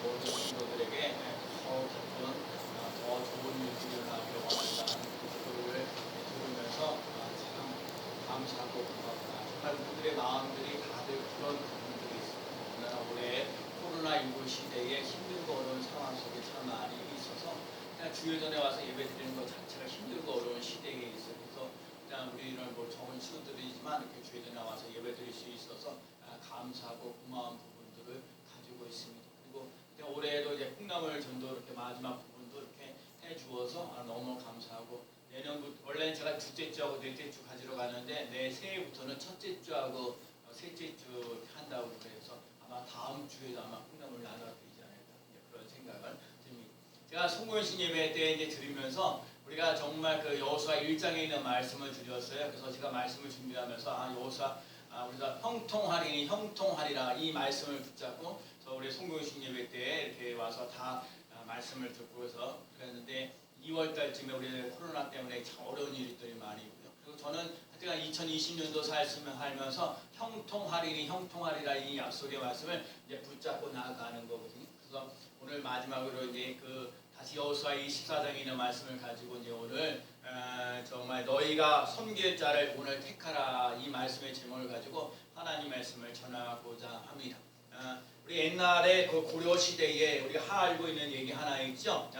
모든 성도들에게 더 깊은 더 좋은 일들이 일어나기를 원한다는 기도를 들으면서 참 감사하고 고맙다. 정말 우리들의 마음들이 다들 그런 부분들이 있습니다. 올해 코로나19 시대에 힘들고 어려운 상황 속에 참 많이 있어서 그냥 주일전에 와서 예배드리는 것 자체가 힘들고 어려운 시대에 있어서 그냥 우리는 뭐 적은 수들이지만 이렇게 주일전에 와서 예배드릴 수 있어서 감사하고 고마운 부분들을 가지고 있습니다. 그리고 올해에도 이제 콩나물 전도 이렇게 마지막 부분도 이렇게 해주어서 너무 감사하고 내년부터 원래는 제가 둘째 주하고 넷째 주 가지러 가는데 새해부터는 첫째 주하고 셋째 주 한다고 그래서 아마 다음 주에도 아마 콩나물 나눠야 되지 않을까 그런 생각을 듭니다. 제가 송구현신 예배 때 이제 드리면서 우리가 정말 그 여호수아 1장에 있는 말씀을 드렸어요. 그래서 제가 말씀을 준비하면서 여호수아 우리가 형통하리니 형통하리라 이 말씀을 붙잡고 우리 송구현신 예배 때 이렇게 와서 다 말씀을 듣고서 그랬는데 2월달쯤에 우리 코로나 때문에 참 어려운 일들이 많이 있고요. 그리고 저는 제가 2020년도 살면서 형통하리니 형통하리라 이 약속의 말씀을 이제 붙잡고 나아가는 거거든요. 그래서 오늘 마지막으로 이제 다시 여호수아 24장에 있는 말씀을 가지고 이제 오늘 정말 너희가 섬길 자를 오늘 택하라 이 말씀의 제목을 가지고 하나님 말씀을 전하고자 합니다. 우리 옛날에 그 고려 시대에 우리가 알고 있는 얘기 하나 있죠.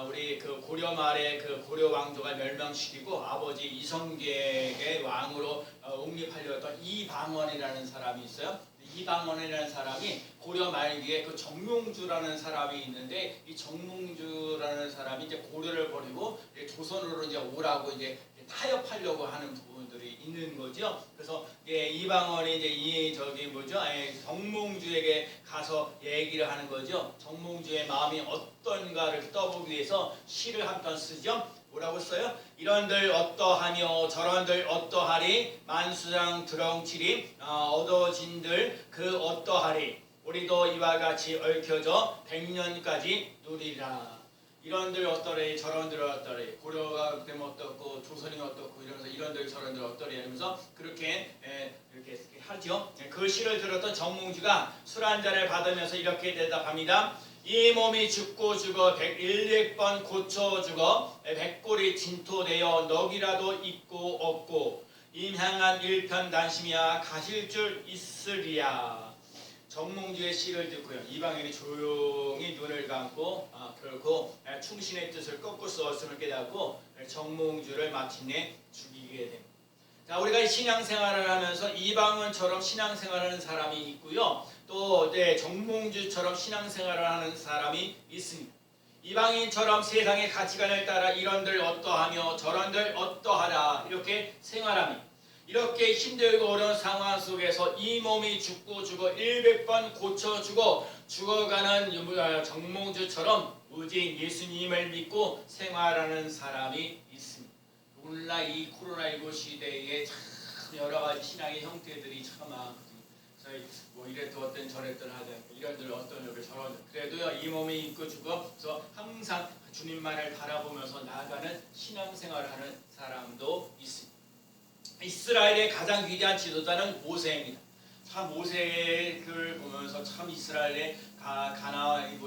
우리 그 고려 말에 그 고려 왕조가 멸망시키고 아버지 이성계의 왕으로 옹립하려던 이방원이라는 사람이 있어요. 이방원이라는 사람이 고려 말기에 그 정몽주라는 사람이 있는데 이 정몽주라는 사람이 이제 고려를 버리고 이제 조선으로 이제 오라고 이제 타협하려고 하는 부분들이 있는 거죠. 그래서 이방원이 이제 정몽주에게 가서 얘기를 하는 거죠. 정몽주의 마음이 어떤가를 떠보기 위해서 시를 한 편 쓰죠. 뭐라고 써요? 이런들 어떠하며 저런들 어떠하리 만수장 드렁치리 얻어진들 그 어떠하리 우리도 이와 같이 얽혀져 100년까지 누리라. 이런들 어떠래 저런들 어떠래 고려가 되면 어떻고 조선이 어떻고 이러면서 이런들 저런들 어떠래 이러면서 그렇게 이렇게 하죠. 그 시를 들었던 정몽주가 술 한 잔을 받으면서 이렇게 대답합니다. 이 몸이 죽고 죽어 100번 고쳐 죽어 100골이 진토되어 넋이라도 있고 없고 임향한 일편단심이야 가실 줄 있으리야. 정몽주의 시를 듣고요. 이방인이 조용히 눈을 감고 결국 충신의 뜻을 꺾을 수 없음을 깨닫고 정몽주를 마침내 죽이게 됩니다. 자, 우리가 신앙생활을 하면서 이방원처럼 신앙생활하는 사람이 있고요. 또 정몽주처럼 신앙생활을 하는 사람이 있습니다. 이방인처럼 세상의 가치관을 따라 이런들 어떠하며 저런들 어떠하라 이렇게 생활합니다. 이렇게 힘들고 어려운 상황 속에서 이 몸이 죽고 죽어 100번 고쳐 죽어가는 정몽주처럼 오직 예수님을 믿고 생활하는 사람이 있습니다. 오늘날 이 코로나19 시대에 참 여러 가지 신앙의 형태들이 참 많거든요. 뭐 이랬든 어떤 저랬든 하든 이런들 어떤 여기 저런 그래도요 이 몸이 있고 죽어서 항상 주님만을 바라보면서 나아가는 신앙생활을 하는 사람도 있습니다. 이스라엘의 가장 위대한 지도자는 모세입니다. 참 모세의 글을 보면서 참 이스라엘의 가나안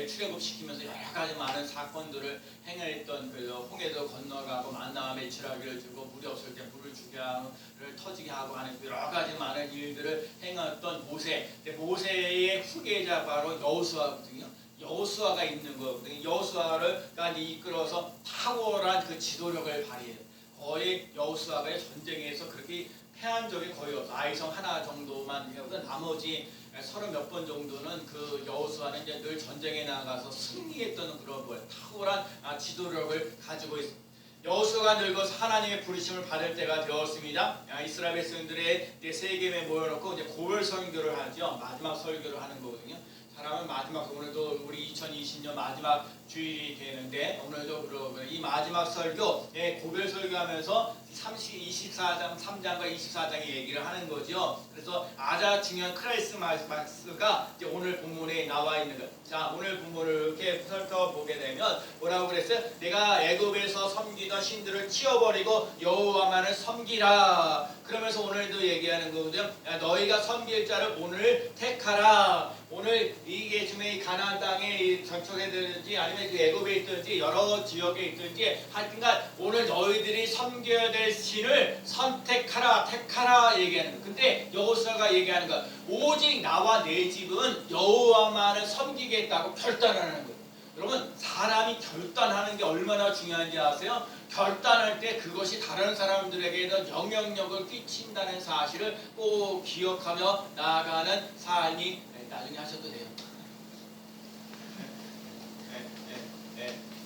출애굽시키면서 여러 가지 많은 사건들을 행했던 그 홍해도 건너가고 만나 메추라기를 주고 물이 없을 때 물을 주게 하고 터지게 하고 하는 여러 가지 많은 일들을 행했던 모세. 모세의 후계자 바로 여호수아거든요. 여호수아가 있는 거거든요. 여호수아를 이끌어서 탁월한 그 지도력을 발휘해요. 거의 여호수아가 전쟁에서 그렇게 패한 적이 거의 없어. 아이성 하나 정도만 해도 나머지 30몇 번 정도는 그 여호수아는 이제 늘 전쟁에 나가서 승리했던 그런 거예요. 탁월한 지도력을 가지고 있습니다. 여호수아가 늙어서 하나님의 부르심을 받을 때가 되었습니다. 이스라엘 백성들의 세겜에 모여놓고 이제 고별 설교를 하죠. 마지막 설교를 하는 거거든요. 사람은 마지막 오늘도 우리 2020년 마지막 주일이 되는데 오늘도 이 마지막 설교 고별 설교하면서 24장 3장과 24장의 얘기를 하는 거죠. 그래서 아주 중요한 크라이스마스가 이제 오늘 본문에 나와 있는 거예요. 자, 오늘 본문을 이렇게 살펴보게 되면 뭐라고 그랬어요? 내가 애굽에서 섬기던 신들을 치워버리고 여호와만을 섬기라. 그러면서 오늘도 얘기하는 거거든요. 너희가 섬길 자를 오늘 택하라. 오늘 이게 지금 이 가나안 땅에 전척에 들든지 아니면 애굽에 있든지 여러 지역에 있든지 하여튼간 오늘 너희들이 섬겨야 될 신을 선택하라, 택하라 얘기하는 거예요. 근데 여호수아가 얘기하는 거야. 오직 나와 내 집은 여호와만을 섬기겠다고 결단하는 거예요. 여러분, 사람이 결단하는 게 얼마나 중요한지 아세요? 결단할 때 그것이 다른 사람들에게도 영향력을 끼친다는 사실을 꼭 기억하며 나아가는 삶이 나중에 하셔도 돼요.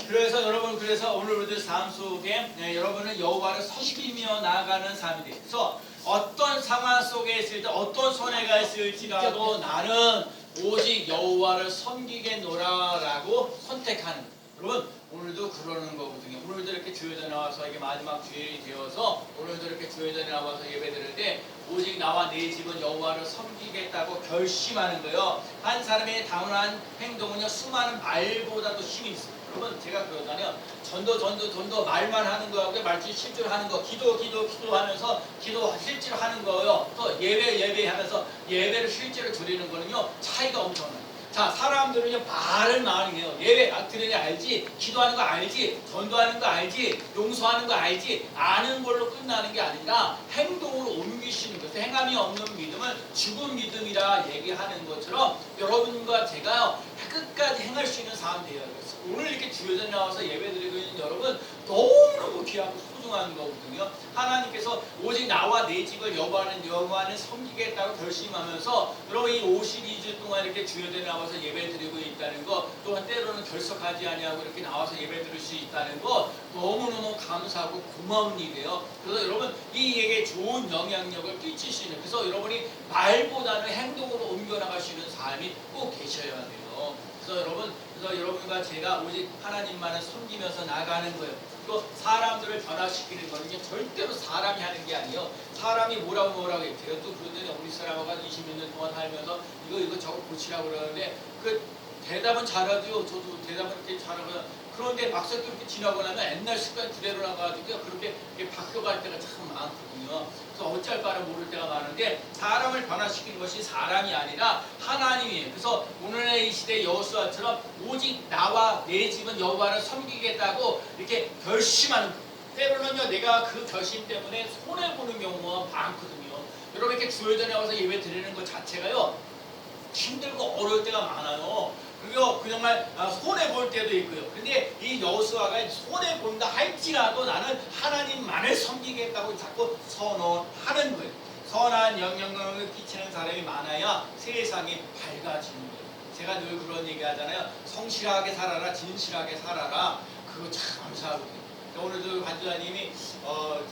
그래서 여러분, 오늘 우리들 삶 속에 여러분은 여호와를 섬기며 나아가는 삶이 돼요. 그래서 어떤 상황 속에 있을 때 어떤 손해가 있을지라도 나는 오직 여호와를 섬기겠노라라고 선택하는 거예요. 여러분, 오늘도 그러는 거거든요. 오늘도 이렇게 주일에 나와서 이게 마지막 주일이 되어서 오늘도 이렇게 주일에 나와서 예배드릴 때 오직 나와 내 집은 여호와를 섬기겠다고 결심하는 거예요. 한 사람의 당연한 행동은요, 수많은 말보다도 힘이 있어요. 여러분, 제가 그러잖아요. 전도 말만 하는 거하고 말투 실제로 하는 거, 기도하면서 기도 실제로 하는 거예요. 또 예배하면서 예배를 실제로 드리는 거는요, 차이가 엄청나요. 자, 사람들은요, 말을 많이 해요. 예배 드리는 거 알지, 기도하는 거 알지, 전도하는 거 알지, 용서하는 거 알지, 아는 걸로 끝나는 게 아니라 행동으로 옮기시는 거죠. 행함이 없는 믿음은 죽은 믿음이라 얘기하는 것처럼 여러분과 제가요, 끝까지 행할 수 있는 사람 되어야 돼요. 오늘 이렇게 주여전에 나와서 예배드리고 있는 여러분 너무너무 귀하고 소중한 거거든요. 하나님께서 오직 나와 내 집을 여호와는 섬기겠다고 결심하면서 여러분 이 52주 동안 이렇게 주여전에 나와서 예배드리고 있다는 거, 또한 때로는 결석하지 아니하고 이렇게 나와서 예배드릴 수 있다는 거 너무너무 감사하고 고마운 일이에요. 그래서 여러분 이에게 좋은 영향력을 끼치시는, 그래서 여러분이 말보다는 행동으로 옮겨나가시는 삶이 꼭 계셔야 돼요. 그래서 여러분과 제가 오직 하나님만을 섬기면서 나가는 거예요. 또 사람들을 변화시키는 거는 절대로 사람이 하는 게 아니에요. 사람이 뭐라고 해요. 제가 또 그러더니 우리 사람하고 20몇 년 동안 살면서 이거 저거 고치라고 그러는데 그 대답은 잘하죠. 저도 대답은 이렇게 잘하고요. 그런데 막상 또 이렇게 지나고 나면 옛날 습관 그대로 나가지고 그렇게 바뀌어갈 때가 참 많거든요. 그래서 어쩔 바를 모를 때가 많은데 사람을 변화시키는 것이 사람이 아니라 하나님이에요. 그래서 오늘의 이 시대 여호수아처럼 오직 나와 내 집은 여호와를 섬기겠다고 이렇게 결심하는 거예요. 때로는요, 내가 그 결심 때문에 손해보는 경우가 많거든요. 여러분 이렇게 주일전에 와서 예배 드리는 것 자체가요, 힘들고 어려울 때가 많아요. 그리고 정말 손해볼 때도 있고요. 근데 이 여호수아가 손해본다 할지라도 나는 하나님만을 섬기겠다고 자꾸 선언하는 거예요. 선한 영향력을 끼치는 사람이 많아야 세상이 밝아지는 거예요. 제가 늘 그런 얘기 하잖아요. 성실하게 살아라, 진실하게 살아라. 그거 참 감사하거든요. 오늘도 반주자님이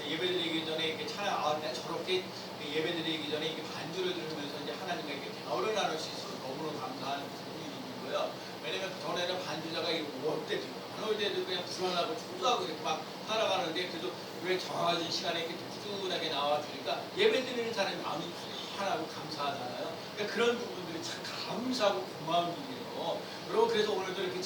예배드리기 전에 이렇게 찬양, 내가 저렇게 예배드리기 전에 이렇게 반주를 들으면서 이제 하나님과 이렇게 대화를 나눌 수 있어서 너무너무 감사한 일인 거예요. 왜냐면 전에는 반주자가 올 때도 안 올 때도 그냥 불안하고 초조하고 이렇게 막 살아가는데, 그래도 왜 정해진 시간에 이렇게 꾸준하게 나와주니까 예배드리는 사람이 마음이 편하고 감사하잖아요. 그러니까 그런 부분들이 참 감사하고 고마운 일이에요. 여러분, 그래서 오늘도 이렇게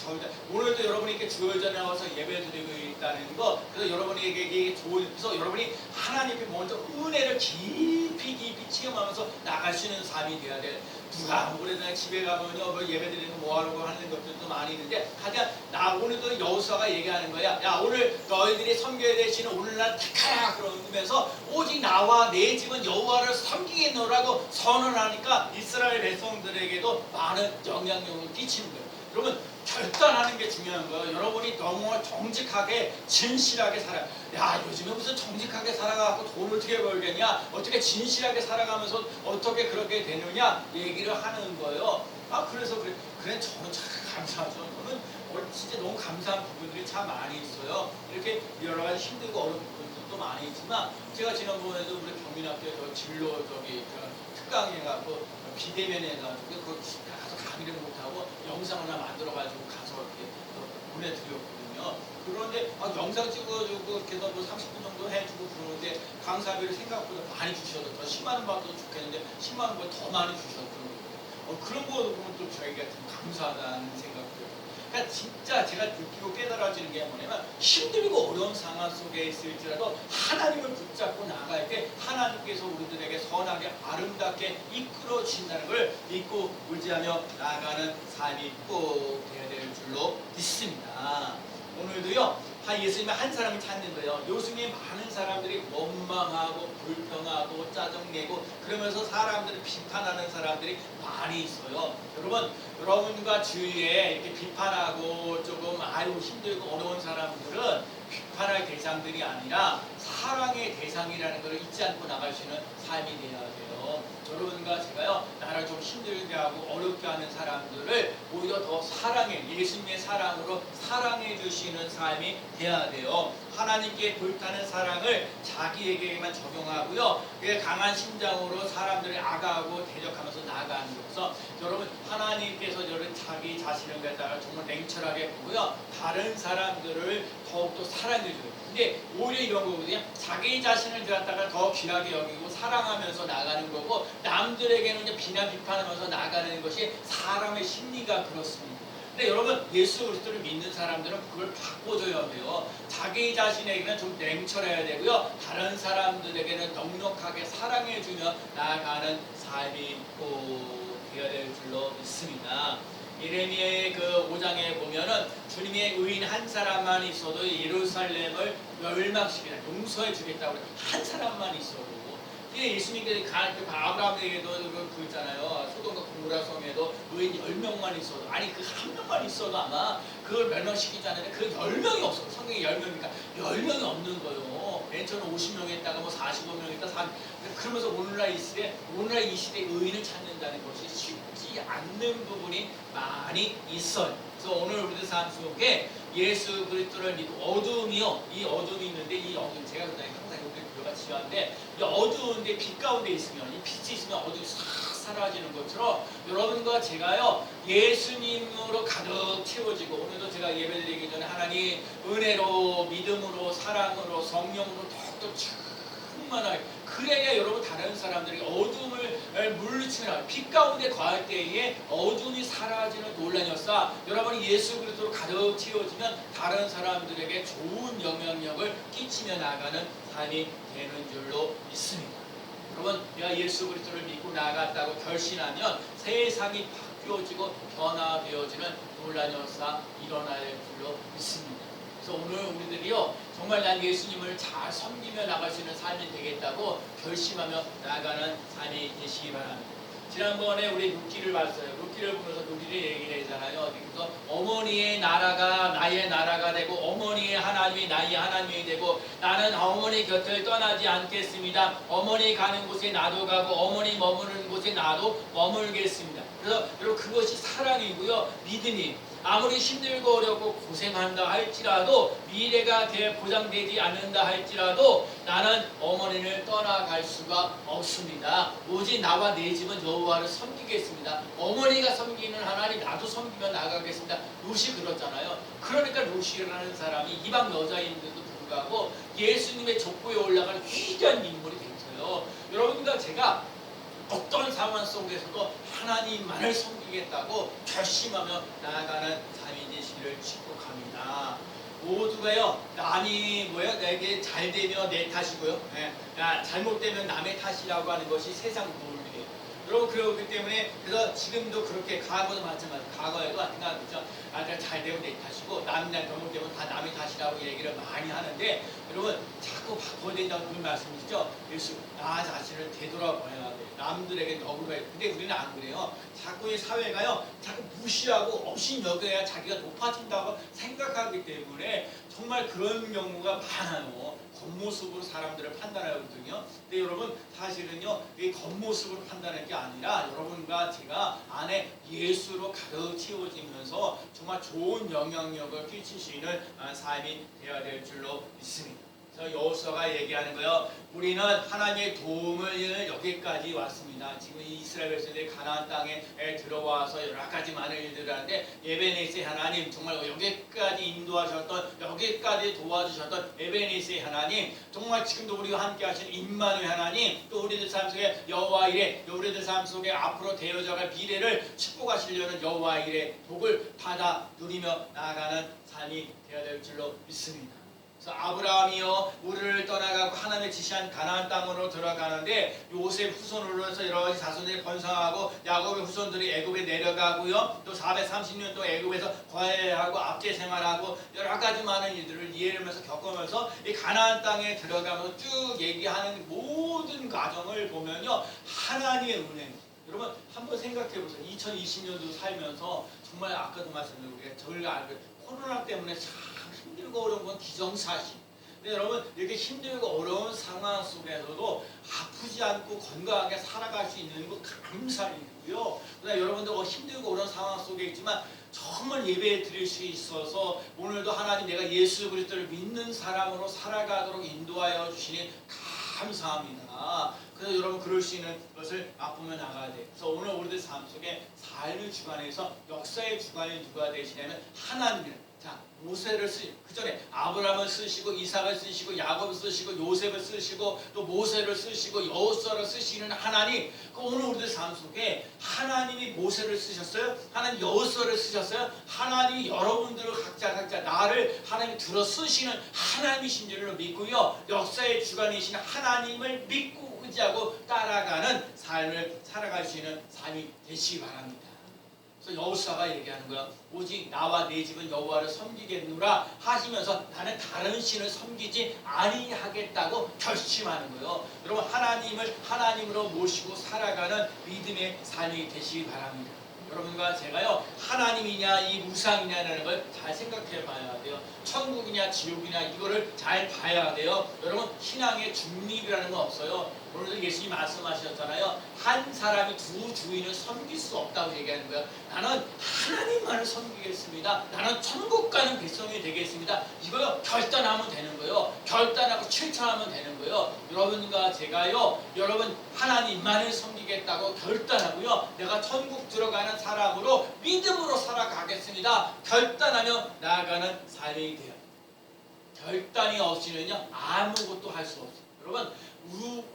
오늘도 여러분이 이렇게 주일전에 나와서 예배드리고 있다는 거, 그래서 여러분에게 이게 좋은, 그래서 여러분이 하나님께 먼저 은혜를 깊이 체험하면서 나가시는 삶이 되어야 돼. 누가 오래전에 집에 가면요, 뭐 예배드리는 뭐 하려고 하는 것들도 많이 있는데, 하여간 나 오늘도 여호수아가 얘기하는 거야. 야, 오늘 너희들이 섬겨야 되시는 오늘날 택하라 그러면서 오직 나와 내 집은 여호와를 섬기겠노라고 선언하니까 이스라엘 백성들에게도 많은 영향력을 끼치는 거예요. 여러분, 결단하는 게 중요한 거예요. 여러분이 너무 정직하게 진실하게 살아. 야, 요즘에 무슨 정직하게 살아가고 돈 어떻게 벌겠냐, 어떻게 진실하게 살아가면서 어떻게 그렇게 되느냐 얘기를 하는 거예요. 그래서 그래 저는 참 감사하죠. 저는 진짜 너무 감사한 부분들이 참 많이 있어요. 이렇게 여러 가지 힘들고 어려운 부분들도 많이 있지만, 제가 지난번에도 우리 경민학교 진로 특강에 가고 비대면에 가지고 가서 강의를 못하고 영상 하나 만들어가지고 가서 이렇게 보내드렸거든요. 그런데 영상 찍어주고 그래서 뭐 30분 정도 해주고 그러는데 강사비를 생각보다 많이 주셔도 더 10만 원 받아도 좋겠는데 10만 원보다 더 많이 주셨더라고요. 그런 거 보면 또 저희가 좀 감사하다는 생각도 들어요. 그러니까 진짜 제가 느끼고 깨달아지는 게 뭐냐면 힘들고 어려운 상황 속에 있을지라도 하나님을 붙잡고 나갈 때 하나님께서 우리들에게 선하게 아름답게 이끌어 주신다는 걸 믿고 의지하며 나아가는 삶이 꼭 되어야 될 줄로 믿습니다. 오늘도요, 예수님의 한 사람을 찾는 거예요. 요즘에 많은 사람들이 원망하고 불평하고 짜증내고 그러면서 사람들을 비판하는 사람들이 많이 있어요. 여러분과 주위에 이렇게 비판하고 조금 힘들고 어려운 사람들은 비판할 대상들이 아니라 사랑의 대상이라는 걸 잊지 않고 나갈 수 있는 삶이 되어야 돼요. 여러분과 제가요, 나를 좀 힘들게 하고 어렵게 하는 사람들을 오히려 더 예수님의 사랑으로 사랑해 주시는 삶이 돼야 돼요. 하나님께 불타는 사랑을 자기에게만 적용하고요, 강한 심장으로 사람들을 악하고 대적하면서 나아가는 것서 여러분, 하나님께서 여러분 자기 자신을 갖다가 정말 냉철하게 보고요, 다른 사람들을 더욱더 사랑해 줘요. 근데 오히려 이런 거거든요. 자기 자신을 갖다가 더 귀하게 여기고 사랑하면서 나가는 거고, 남들에게는 이제 비난 비판하면서 나가는 것이 사람의 심리가 그렇습니다. 근데 여러분, 예수 그리스도를 믿는 사람들은 그걸 바꿔줘야 돼요. 자기 자신에게는 좀 냉철해야 되고요, 다른 사람들에게는 넉넉하게 사랑해주며 나아가는 삶이 꼭 되어야 될 줄로 믿습니다. 예레미야의 그 5장에 보면은 주님의 의인 한 사람만 있어도 예루살렘을 멸망시키다, 용서해 주겠다고 한 사람만 있어도. 예수님께서 아브라함에게도 그 있잖아요. 소돔과 고모라 성에도 의인 10명만 있어도, 아니 그 한 명만 있어도 아마 그걸 멸망시키지 않는데 그 10명이 없어. 성경에 10명이니까 10명이 없는 거예요. 맨 처음에 50명 했다가 뭐 45명 했다. 그러면서 오늘날 이 시대에 의인을 찾는다는 것이 쉽지 않는 부분이 많이 있어요. 그래서 오늘 우리들 삶 속에 예수 그리스도를 믿고 어둠이요, 이 어둠이 있는데, 이 어둠 제가 그냥 항상 여기 가 지어한데, 이 어두운데 빛 가운데 있으면, 이 빛이 있으면 어둠이 싹 사라지는 것처럼 여러분과 제가요, 예수님으로 가득 채워지고, 오늘도 제가 예배드리기 전에 하나님 은혜로 믿음으로 사랑으로 성령으로 더욱더 충만하게, 그래야 여러분 다른 사람들이 어둠을 물리치면 빛 가운데 거할 때에 어둠이 사라지는 논란이 없어. 여러분이 예수 그리스도로 가득 채워지면 다른 사람들에게 좋은 영향력을 끼치며 나가는 삶이 되는 줄로 믿습니다. 여러분, 내가 예수 그리스도를 믿고 나갔다고 결심하면 세상이 바뀌어지고 변화되어지는 논란이 없어 일어날 줄로 믿습니다. 그래서 오늘 우리들이요, 정말 난 예수님을 잘 섬기며 나갈 수 있는 삶이 되겠다고 결심하며 나아가는 삶이 되시기 바랍니다. 지난번에 우리 루키를 봤어요. 루키를 보면서 루키를 얘기를 하잖아요. 그래서 어머니의 나라가 나의 나라가 되고 어머니의 하나님이 나의 하나님이 되고, 나는 어머니 곁을 떠나지 않겠습니다. 어머니 가는 곳에 나도 가고 어머니 머무는 곳에 나도 머물겠습니다. 그래서 여러분, 그것이 사랑이고요, 믿음이. 아무리 힘들고 어렵고 고생한다 할지라도, 미래가 보장되지 않는다 할지라도 나는 어머니를 떠나갈 수가 없습니다. 오직 나와 내 집은 여호와를 섬기겠습니다. 어머니가 섬기는 하나님 나도 섬기며 나가겠습니다. 롯이 그렇잖아요. 그러니까 롯이라는 사람이 이방 여자인데도 불구하고 예수님의 족보에 올라가는 위대한 인물이 됐어요. 여러분과 제가 어떤 상황 속에서도 하나님만을 섬기겠다고 결심하며 나아가는 삶이 되시기를 축복합니다. 모두가요, 남이 내게 잘 되면 내 탓이고요, 잘못되면 남의 탓이라고 하는 것이 세상 논리예요. 여러분, 그렇기 때문에 그래서 지금도 그렇게, 과거도 마찬가지, 과거에도 마찬가지죠. 내가 잘 되면 내 탓이고 남이 잘못되면 다 남의 탓이라고 얘기를 많이 하는데, 여러분 자꾸 바꿔야 된다고 그런 말씀이시죠. 예수, 나 자신을 되돌아봐야 돼. 남들에게 너그러워야 돼. 근데 우리는 안 그래요. 자꾸 이 사회가요, 자꾸 무시하고 없인 여겨야 자기가 높아진다고 생각하기 때문에 정말 그런 경우가 많아요. 겉모습으로 사람들을 판단하거든요. 근데 여러분, 사실은요, 이 겉모습으로 판단할 게 아니라 여러분과 제가 안에 예수로 가득 채워지면서 정말 좋은 영향력을 끼칠 수 있는 삶이 되어야 될 줄로 믿습니다. 여호수아가 얘기하는 거예요. 우리는 하나님의 도움을 여기까지 왔습니다. 지금 이스라엘 백성들이 가나안 땅에 들어와서 여러 가지 많은 일들을 하는데 에베네스의 하나님, 정말 여기까지 인도하셨던, 여기까지 도와주셨던 에베네스의 하나님, 정말 지금도 우리와 함께 하신 임마누엘 하나님, 또 우리들 삶 속에 여호와 이레, 우리들 삶 속에 앞으로 되어져갈 미래를 축복하시려는 여호와 이레 복을 받아 누리며 나아가는 삶이 되어야 될 줄로 믿습니다. 그래서 아브라함이요, 우리를 떠나가고 하나님의 지시한 가나안 땅으로 들어가는데 요셉 후손으로 해서 여러 가지 자손들이 번성하고 야곱의 후손들이 애굽에 내려가고요, 또 430년 동안 애굽에서 거해하고 압제 생활하고 여러 가지 많은 일들을 이해하면서 겪으면서 이 가나안 땅에 들어가면서 쭉 얘기하는 모든 과정을 보면요, 하나님의 은혜. 여러분 한번 생각해 보세요. 2020년도 살면서 정말 아까도 말씀드린 저희가 알고 코로나 때문에 참 힘들고 어려운 건 기정사실. 근데 여러분 이렇게 힘들고 어려운 상황 속에서도 아프지 않고 건강하게 살아갈 수 있는 거 감사이고요. 그다음에 여러분들 힘들고 어려운 상황 속에 있지만 정말 예배 드릴 수 있어서 오늘도 하나님 내가 예수 그리스도를 믿는 사람으로 살아가도록 인도하여 주시니 감사합니다. 그래서 여러분 그럴 수 있는 것을 맛보며 나가야 돼. 그래서 오늘 우리들 삶 속에 삶의 주관에서 역사의 주관이 누가 되시냐면 하나님이에요. 자, 모세를 그 전에 아브라함을 쓰시고 이삭을 쓰시고 야곱을 쓰시고 요셉을 쓰시고 또 모세를 쓰시고 여호수아를 쓰시는 하나님. 그 오늘 우리들 삶 속에 하나님이 모세를 쓰셨어요. 하나님 여호수아를 쓰셨어요. 하나님이 여러분들을 각자 나를 하나님이 들어 쓰시는 하나님이신 줄을 믿고요. 역사의 주관이신 하나님을 믿고 의지하고 따라가는 삶을 살아갈 수 있는 삶이 되시기 바랍니다. 그래서 여호수아가 얘기하는 거야. 오직 나와 내 집은 여호와를 섬기겠노라 하시면서 나는 다른 신을 섬기지 아니하겠다고 결심하는 거예요. 여러분 하나님을 하나님으로 모시고 살아가는 믿음의 삶이 되시기 바랍니다. 여러분과 제가요, 하나님이냐 이 우상이냐라는 걸 잘 생각해 봐야 돼요. 천국이냐 지옥이냐 이거를 잘 봐야 돼요. 여러분 신앙의 중립이라는 건 없어요. 오늘도 예수님이 말씀하셨잖아요. 한 사람이 두 주인을 섬길 수 없다고 얘기하는 거예요. 나는 하나님만을 섬기겠습니다. 나는 천국 가는 백성이 되겠습니다. 이거요 결단하면 되는 거예요. 결단하고 실천하면 되는 거예요. 여러분과 제가요, 여러분 하나님만을 섬기겠다고 결단하고요, 내가 천국 들어가는 사람으로 믿음으로 살아가겠습니다. 결단하며 나아가는 삶이 돼요. 결단이 없이는요 아무것도 할 수 없어요. 여러분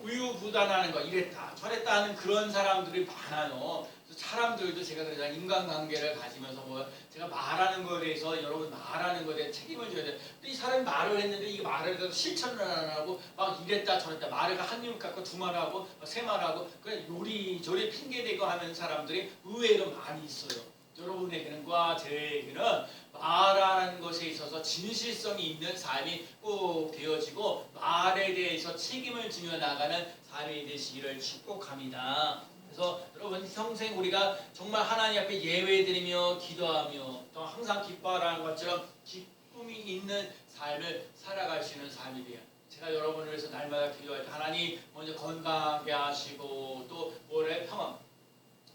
우유부단하는 거, 이랬다 저랬다 하는 그런 사람들이 많아요. 사람들도 제가 그러잖아요. 인간관계를 가지면서 제가 말하는 거에 대해서 여러분 말하는 거에 대해 책임을 져야 돼요. 근데 이 사람이 말을 했는데 이 말을 해서 실천을 안 하고 막 이랬다 저랬다 말을 한 입 갖고 두 말 하고 세 말 하고 그냥 요리조리 핑계대고 하는 사람들이 의외로 많이 있어요. 여러분에게는과 저에게는 말하는 것에 있어서 진실성이 있는 삶이 꼭 되어지고 말에 대해서 책임을 지며 나가는 삶이 되시기를 축복합니다. 그래서 여러분 평생 우리가 정말 하나님 앞에 예배드리며 기도하며 또 항상 기뻐하라는 것처럼 기쁨이 있는 삶을 살아가시는 삶이 돼요. 제가 여러분을 위해서 날마다 기도할 때 하나님 먼저 건강하게 하시고 또 올해 평안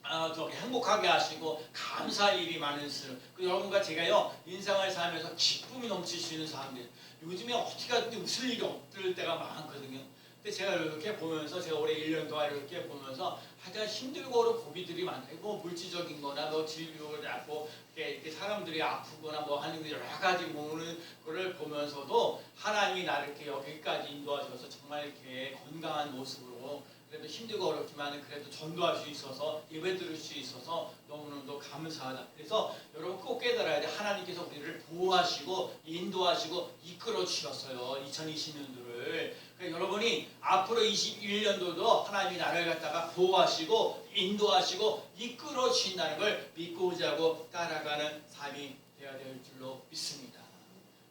행복하게 하시고 감사의 일이 많은 수. 여러분과 제가요 인생을 살면서 기쁨이 넘칠 수 있는 사람들. 요즘에 어떻게 하든지 웃을 일이 없을 때가 많거든요. 근데 제가 이렇게 보면서 제가 올해 1년 동안 이렇게 보면서 하여튼 힘들고 어려운 고비들이 많아요. 뭐 물질적인 거나 뭐 질병을 낳고 이렇게 사람들이 아프거나 뭐 하는 여러 가지 오는 거를 보면서도 하나님이 나를 이렇게 여기까지 인도하셔서 정말 이렇게 건강한 모습으로 그래도 힘들고 어렵지만 그래도 전도할 수 있어서 예배 드릴 수 있어서 너무너무 감사하다. 그래서 여러분 꼭 깨달아야 돼. 하나님께서 우리를 보호하시고 인도하시고 이끌어 주셨어요. 2020년도를. 그러니까 여러분이 앞으로 21년도도 하나님이 나를 갖다가 보호하시고 인도하시고 이끌어 주신다는 걸 믿고 의지하고 따라가는 삶이 되어야 될 줄로 믿습니다.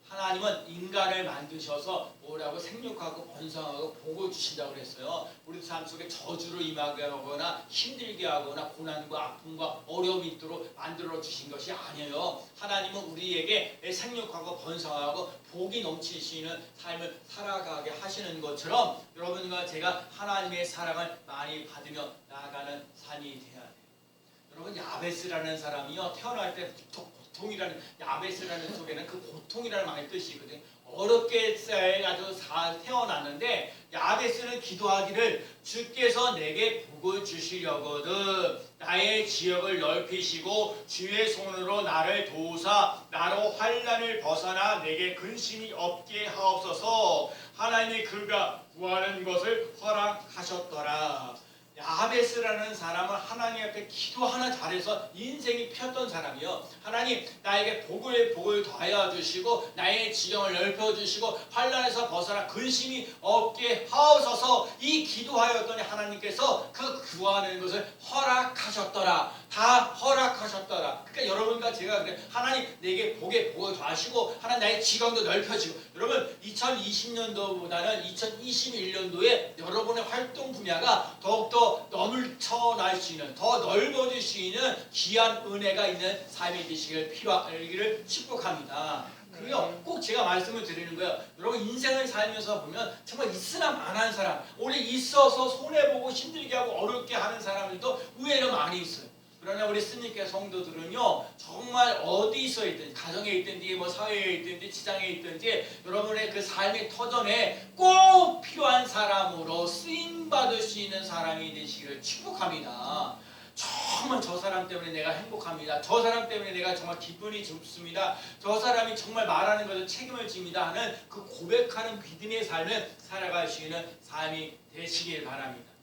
하나님은 인간을 만드셔서 뭐라고 생육하고 번성하고 복을 주신다고 그랬어요. 우리 삶 속에 저주를 임하게 하거나 힘들게 하거나 고난과 아픔과 어려움이 있도록 만들어 주신 것이 아니에요. 하나님은 우리에게 생육하고 번성하고 복이 넘치시는 삶을 살아가게 하시는 것처럼 여러분과 제가 하나님의 사랑을 많이 받으며 나아가는 삶이 되어야 돼요. 여러분 야베스라는 사람이요 태어날 때 고통이라는 야베스라는 속에는 그 고통이라는 말의 뜻이 있거든요. 어렵게 아주 태어났는데 야베스는 기도하기를 주께서 내게 복을 주시려거든 나의 지역을 넓히시고 주의 손으로 나를 도우사 나로 환난을 벗어나 내게 근심이 없게 하옵소서. 하나님이 그가 구하는 것을 허락하셨더라. 야베스라는 사람은 하나님 앞에 기도 하나 잘해서 인생이 폈던 사람이요. 하나님 나에게 복을 더하여 주시고 나의 지경을 넓혀 주시고 환난에서 벗어나 근심이 없게 하옵소서. 이 기도하였더니 하나님께서 그 구하는 것을 허락하셨더라. 다 허락하셨더라. 그러니까 여러분과 제가 그래 하나님 내게 복을 더하시고 하나님 나의 지경도 넓혀지고 여러분 2020년도보다는 2021년도에 여러분의 활동 분야가 더욱더 넘쳐날 수 있는 더 넓어질 수 있는 귀한 은혜가 있는 삶이 되시길 필요하기를 축복합니다. 그리고 꼭 제가 말씀을 드리는 거예요. 여러분 인생을 살면서 보면 정말 있으나 마나한 사람 오래 있어서 손해보고 힘들게 하고 어렵게 하는 사람들도 의외로 많이 있어요. 그러나 우리 스님께 성도들은요 정말 어디서 있든지 가정에 있든지 뭐 사회에 있든지 직장에 있든지 여러분의 그 삶의 터전에 꼭 필요한 사람으로 쓰임받을 수 있는 사람이 되시기를 축복합니다. 정말 저 사람 때문에 내가 행복합니다. 저 사람 때문에 내가 정말 기분이 좋습니다. 저 사람이 정말 말하는 것을 책임을 집니다 하는 그 고백하는 믿음의 삶을 살아갈 수 있는 삶이 되시길 바랍니다.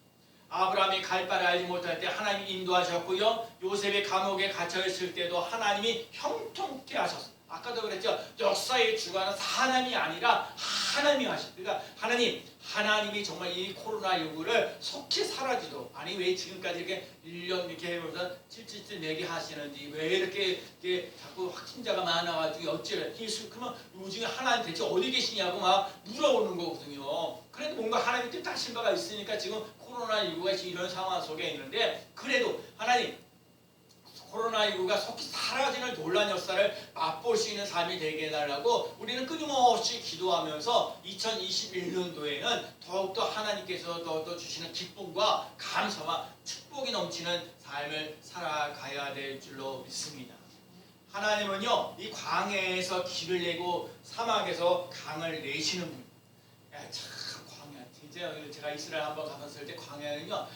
아브라함이 갈 바를 알지 못할 때 하나님이 인도하셨고요. 요셉이 감옥에 갇혀있을 때도 하나님이 형통케 하셨어요. 아까도 그랬죠. 역사의 주관은 사람이 아니라 하나님이 하셨어요. 그러니까 하나님이 정말 이 코로나19를 속히 사라지도록 아니 왜 지금까지 이렇게 1년 이렇게 해보면서 찔찔찔 내게 하시는지 왜 이렇게 자꾸 확진자가 많아가지고 어찌를 그러면 요즘에 하나님 대체 어디 계시냐고 막 물어보는 거거든요. 그래도 뭔가 하나님 뜻하신 바가 있으니까 지금 코로나19가 이런 상황 속에 있는데 그래도 하나님 코로나19가 속히 사라지는 놀란 역사를 맛볼 수 있는 삶이 되게 해달라고 우리는 끊임없이 기도하면서 2021년도에는 더욱더 하나님께서 더욱더 주시는 기쁨과 감사와 축복이 넘치는 삶을 살아가야 될 줄로 믿습니다. 하나님은요 이 광야에서 길을 내고 사막에서 강을 내시는 분. 참 광야 진짜 제가 이스라엘 한번 가봤을 때 광야는요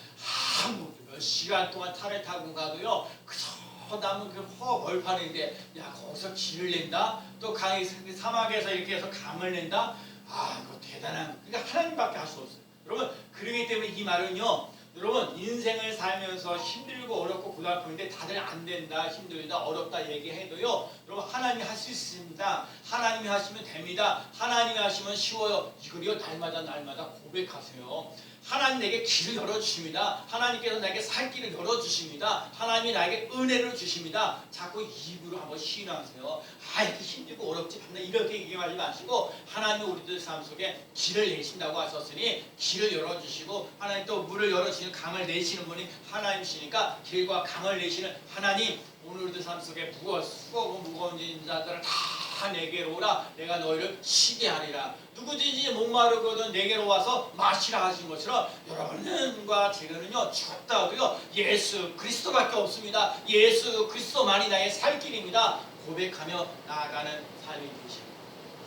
몇 시간 동안 차를 타고 가도요 그저 남은 그 벌판인데 야 거기서 길을 낸다 또 강에 사막에서 이렇게 해서 강을 낸다 이거 대단한 그러니까 하나님밖에 할 수 없어요. 여러분 그러기 때문에 이 말은요 여러분 인생을 살면서 힘들고 어렵고 고달픈데 다들 안 된다 힘들다 어렵다 얘기해도요 여러분 하나님이 할 수 있습니다. 하나님이 하시면 됩니다. 하나님이 하시면 쉬워요. 이거요 날마다 고백하세요. 하나님 내게 길을 열어주십니다. 하나님께서 나에게 살 길을 열어주십니다. 하나님이 나에게 은혜를 주십니다. 자꾸 입으로 한번 시인하세요. 이렇게 힘들고 어렵지 않나 이렇게 얘기하지 마시고 하나님이 우리들 삶 속에 길을 내신다고 하셨으니 길을 열어주시고 하나님 또 물을 열어주시는 강을 내시는 분이 하나님이시니까 길과 강을 내시는 하나님 오늘 우리들 삶 속에 수고하고 무거운 자들을 다 내게로 오라 내가 너희를 쉬게 하리라. 누구든지 목마르거든 내게로 와서 마시라 하신 것처럼 여러분과 제가는요 죽었다고요 예수 그리스도밖에 없습니다. 예수 그리스도만이 나의 살 길입니다. 고백하며 나아가는 삶이 되십니다.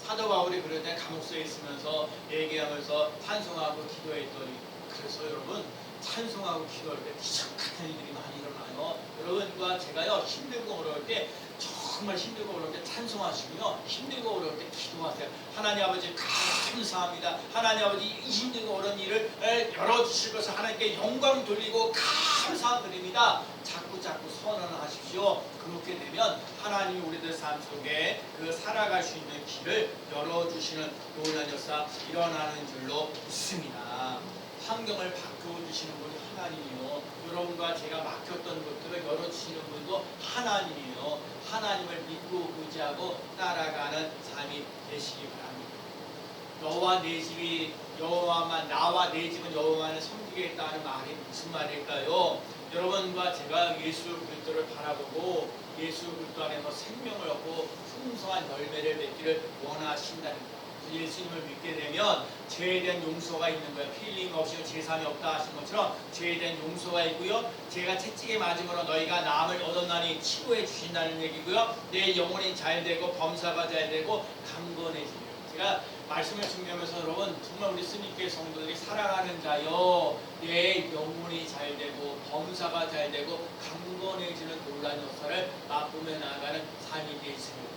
사도 바울이 그럴 때 감옥소에 있으면서 얘기하면서 찬송하고 기도했더니 그래서 여러분 찬송하고 기도할 때 기적 같은 일들이 많이 일어나요. 여러분과 제가요 힘들고 어려울 때 정말 힘들고 어려울 때 찬송하시고요 힘들고 어려울 때 기도하세요. 하나님 아버지 감사합니다. 하나님 아버지 이 힘들고 어려운 일을 열어주실 것을 하나님께 영광 돌리고 감사드립니다. 자꾸 선언하십시오. 그렇게 되면 하나님이 우리들 삶 속에 그 살아갈 수 있는 길을 열어주시는 놀라운 역사 일어나는 줄로 믿습니다. 환경을 바꿔주시는 분이 하나님이요 여러분과 제가 막혔던 것들을 열어주시는 분도 하나님이에요. 하나님을 믿고 의지하고 따라가는 삶이 되시기 바랍니다. 너와 내 집이 여호와만 나와 내 집은 여호와를 섬기겠다는 말이 무슨 말일까요? 여러분과 제가 예수 그리스도를 바라보고 예수 그리스도 안에서 생명을 얻고 풍성한 열매를 맺기를 원하신다는 것. 예수님을 믿게 되면 죄에 대한 용서가 있는 거예요. 피 흘림 없이 제삼이 없다 하신 것처럼 죄에 대한 용서가 있고요. 죄가 채찍에 맞음으로 너희가 나음을 얻었나니 치료해 주신다는 얘기고요. 내 영혼이 잘 되고 범사가 잘 되고 강건해지고요. 제가 말씀을 준비하면서 여러분 정말 우리 스님교회 성도들이 살아가는 자여 내 영혼이 잘 되고 범사가 잘 되고 강건해지는 놀라운 역사를 맛보며 나아가는 삶이 되있습니다.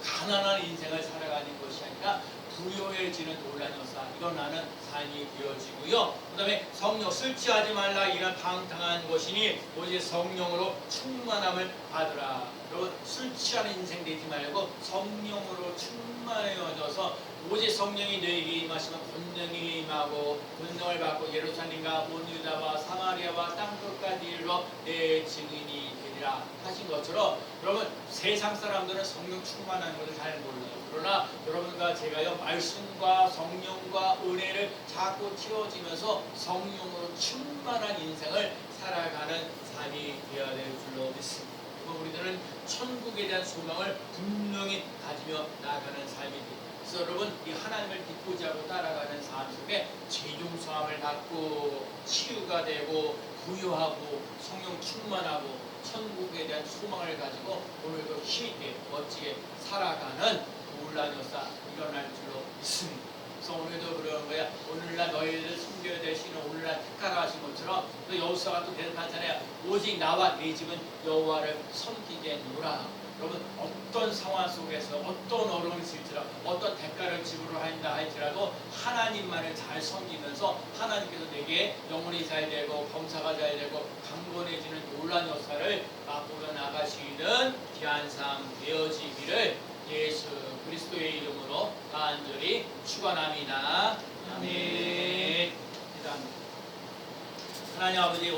가난한 인생을 살아가는 것이 아니라 부유해지는 놀라운 역사 일어나는 삶이 되어지고요. 그 다음에 성령 술 취하지 말라 이런 방탕한 것이니 오직 성령으로 충만함을 받으라. 여러분 술 취하는 인생 되지 말고 성령으로 충만해져서 오직 성령이 너에게 임하시면 권능이 임하고 권능을 받고 예루살렘과 온 유다와 사마리아와 땅끝까지 이르러 내 증인이 되리라 하신 것처럼 여러분 세상 사람들은 성령 충만한 것을 잘 몰라요. 그러나 여러분과 제가요 말씀과 성령과 은혜를 자꾸 채워지면서 성령으로 충만한 인생을 살아가는 삶이 되어야 될 줄로 믿습니다. 그리고 우리들은 천국에 대한 소망을 분명히 가지며 나아가는 삶이 됩니다. 그래서 여러분 이 하나님을 믿고자 하고 따라가는 삶 속에 죄종수함을 받고 치유가 되고 부유하고 성령 충만하고 천국에 대한 소망을 가지고 오늘도 힘있게 멋지게 살아가는 놀라운 역사 일어날 줄로 믿습니다. 그래서 오늘도 그런 거야. 오늘날 너희를 섬겨야 되시는 오늘날 택하라신 것처럼 또 여호수아가 또 대답하잖아요. 오직 나와 네 집은 여호와를 섬기겠노라. 여러분 어떤 상황 속에서 어떤 어려움이 있을지라도 어떤 대가를 지불한다 할지라도 하나님만을 잘 섬기면서 하나님께서 내게 영혼이 잘 되고 범사가 잘 되고 강건해지는 놀라운 역사를 맛보며 나가시는 귀한 삶 되어지기를 예수 그리스도의 이름으로 간절히 축원합니다. 아멘. 기도합니다. 하나님 아버지